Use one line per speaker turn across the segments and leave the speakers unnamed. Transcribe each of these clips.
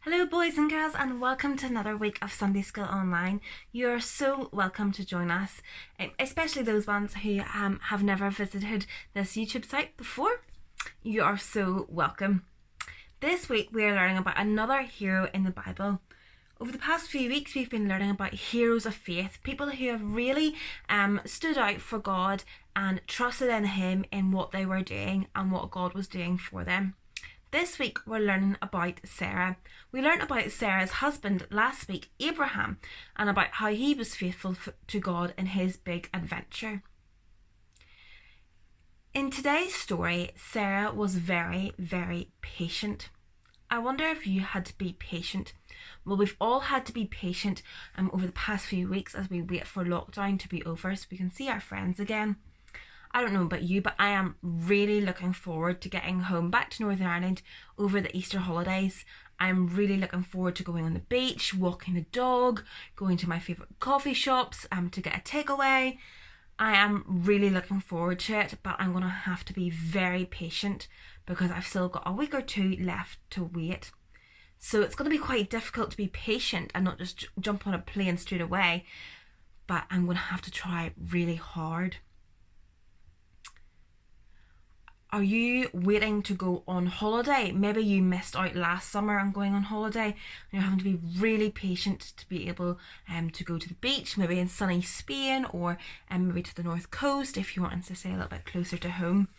Hello boys and girls, and welcome to another week of Sunday School Online. You are so welcome to join us, especially those ones who have never visited this YouTube site before. You are so welcome. This week we are learning about another hero in the Bible. Over the past few weeks we've been learning about heroes of faith, people who have really stood out for God and trusted in Him in what they were doing and what God was doing for them. This week we're learning about Sarah. We learned about Sarah's husband last week, Abraham, and about how he was faithful to God in his big adventure. In today's story, Sarah was very, very patient. I wonder if you had to be patient. Well, we've all had to be patient over the past few weeks as we wait for lockdown to be over so we can see our friends again. I don't know about you, but I am really looking forward to getting home back to Northern Ireland over the Easter holidays. I'm really looking forward to going on the beach, walking the dog, going to my favourite coffee shops to get a takeaway. I am really looking forward to it, but I'm going to have to be very patient because I've still got a week or two left to wait. So it's going to be quite difficult to be patient and not just jump on a plane straight away, but I'm going to have to try really hard. Are you waiting to go on holiday? Maybe you missed out last summer on going on holiday and you're having to be really patient to be able to go to the beach, maybe in sunny Spain or maybe to the north coast if you want to stay a little bit closer to home.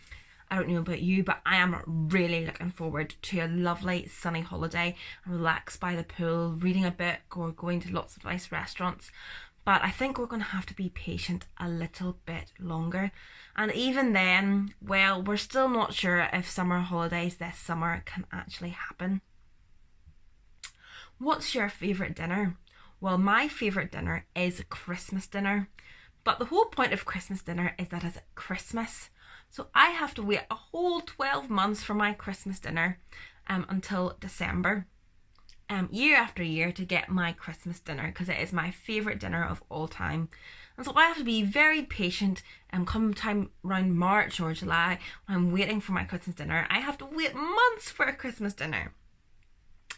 I don't know about you, but I am really looking forward to a lovely sunny holiday and relax by the pool, reading a book or going to lots of nice restaurants. But I think we're going to have to be patient a little bit longer. And even then, well, we're still not sure if summer holidays this summer can actually happen. What's your favourite dinner? Well, my favourite dinner is Christmas dinner. But the whole point of Christmas dinner is that it's Christmas. So I have to wait a whole 12 months for my Christmas dinner until December. Year after year to get my Christmas dinner because it is my favourite dinner of all time. And so I have to be very patient come time around March or July when I'm waiting for my Christmas dinner. I have to wait months for a Christmas dinner.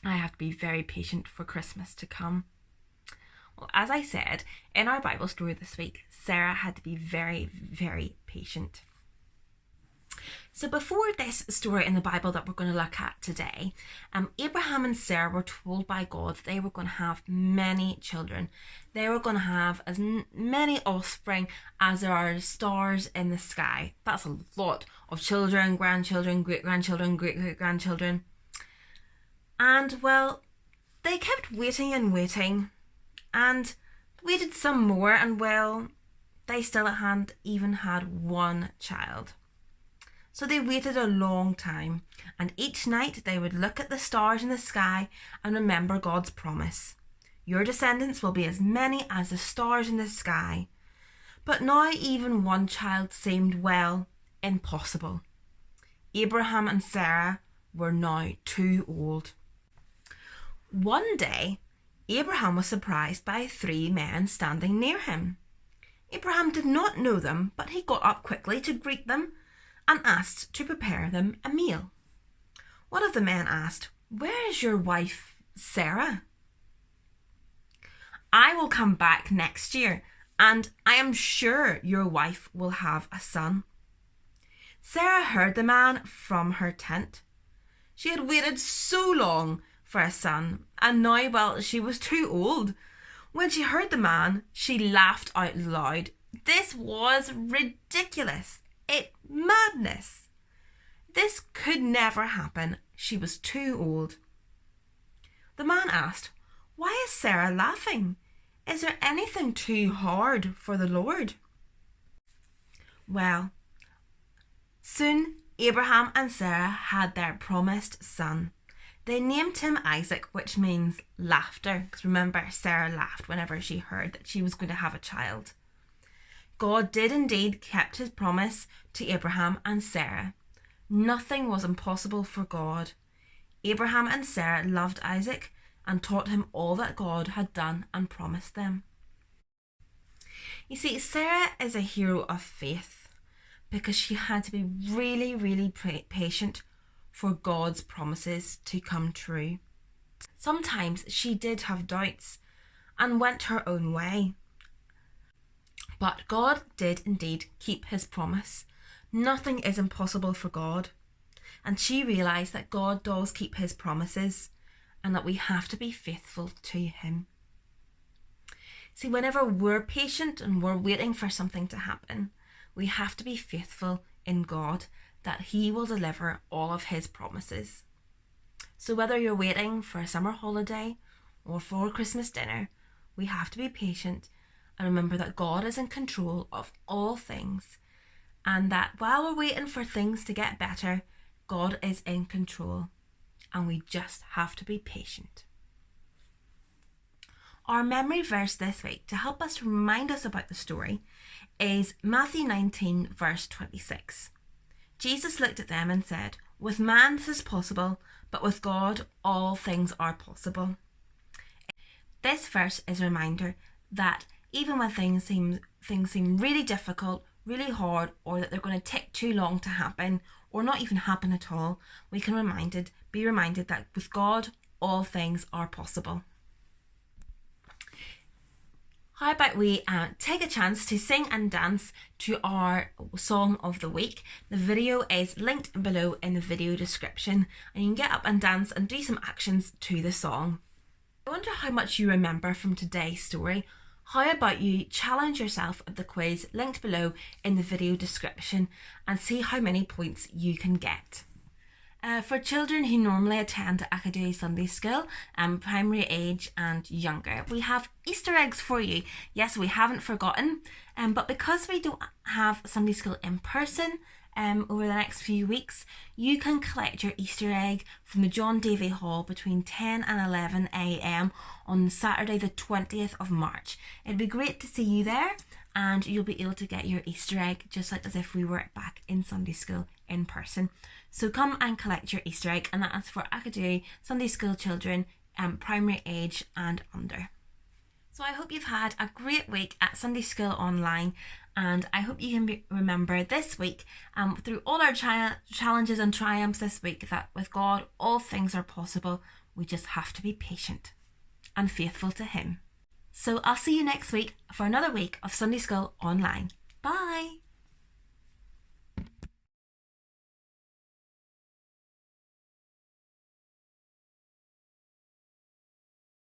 I have to be very patient for Christmas to come. Well, as I said, in our Bible story this week, Sarah had to be very, very patient. So before this story in the Bible that we're going to look at today, Abraham and Sarah were told by God that they were going to have many children. They were going to have as many offspring as there are stars in the sky. That's a lot of children, grandchildren, great-grandchildren, great-great-grandchildren. And well, they kept waiting and waiting and waited some more, and well, they still hadn't even had one child. So they waited a long time, and each night they would look at the stars in the sky and remember God's promise. Your descendants will be as many as the stars in the sky. But now even one child seemed, well, impossible. Abraham and Sarah were now too old. One day, Abraham was surprised by 3 men standing near him. Abraham did not know them, but he got up quickly to greet them and asked to prepare them a meal. One of the men asked, "Where is your wife, Sarah?" "I will come back next year, and I am sure your wife will have a son." Sarah heard the man from her tent. She had waited so long for a son, and now, well, she was too old. When she heard the man, she laughed out loud. This was ridiculous. Madness. This could never happen. She was too old. The man asked, "Why is Sarah laughing? Is there anything too hard for the Lord?" Well, soon Abraham and Sarah had their promised son. They named him Isaac, which means laughter, because remember, Sarah laughed whenever she heard that she was going to have a child. God did indeed keep his promise to Abraham and Sarah. Nothing was impossible for God. Abraham and Sarah loved Isaac and taught him all that God had done and promised them. You see, Sarah is a hero of faith because she had to be really, really patient for God's promises to come true. Sometimes she did have doubts and went her own way. But God did indeed keep his promise. Nothing is impossible for God. And she realised that God does keep his promises and that we have to be faithful to him. See, whenever we're patient and we're waiting for something to happen, we have to be faithful in God that he will deliver all of his promises. So whether you're waiting for a summer holiday or for Christmas dinner, we have to be patient and remember that God is in control of all things, and that while we're waiting for things to get better, God is in control, and we just have to be patient. Our memory verse this week, to help us remind us about the story, is Matthew 19 verse 26. Jesus looked at them and said, "With man this is possible, but with God all things are possible." This verse is a reminder that even when things seem really difficult, really hard, or that they're going to take too long to happen, or not even happen at all, we can be reminded that with God, all things are possible. How about we take a chance to sing and dance to our song of the week? The video is linked below in the video description, and you can get up and dance and do some actions to the song. I wonder how much you remember from today's story. How about you challenge yourself at the quiz linked below in the video description and see how many points you can get. For children who normally attend Akadui Sunday School, primary age and younger, we have Easter eggs for you. Yes, we haven't forgotten, but because we don't have Sunday School in person over the next few weeks, you can collect your Easter egg from the John Davy Hall between 10 and 11 a.m. on Saturday the 20th of March. It'd be great to see you there, and you'll be able to get your Easter egg just like as if we were back in Sunday School in person. So come and collect your Easter egg, and that's for Akadui Sunday School children, primary age and under. So I hope you've had a great week at Sunday School Online, and I hope you can remember this week, through all our challenges and triumphs this week, that with God all things are possible. We just have to be patient and faithful to him. So I'll see you next week for another week of Sunday School Online. Bye!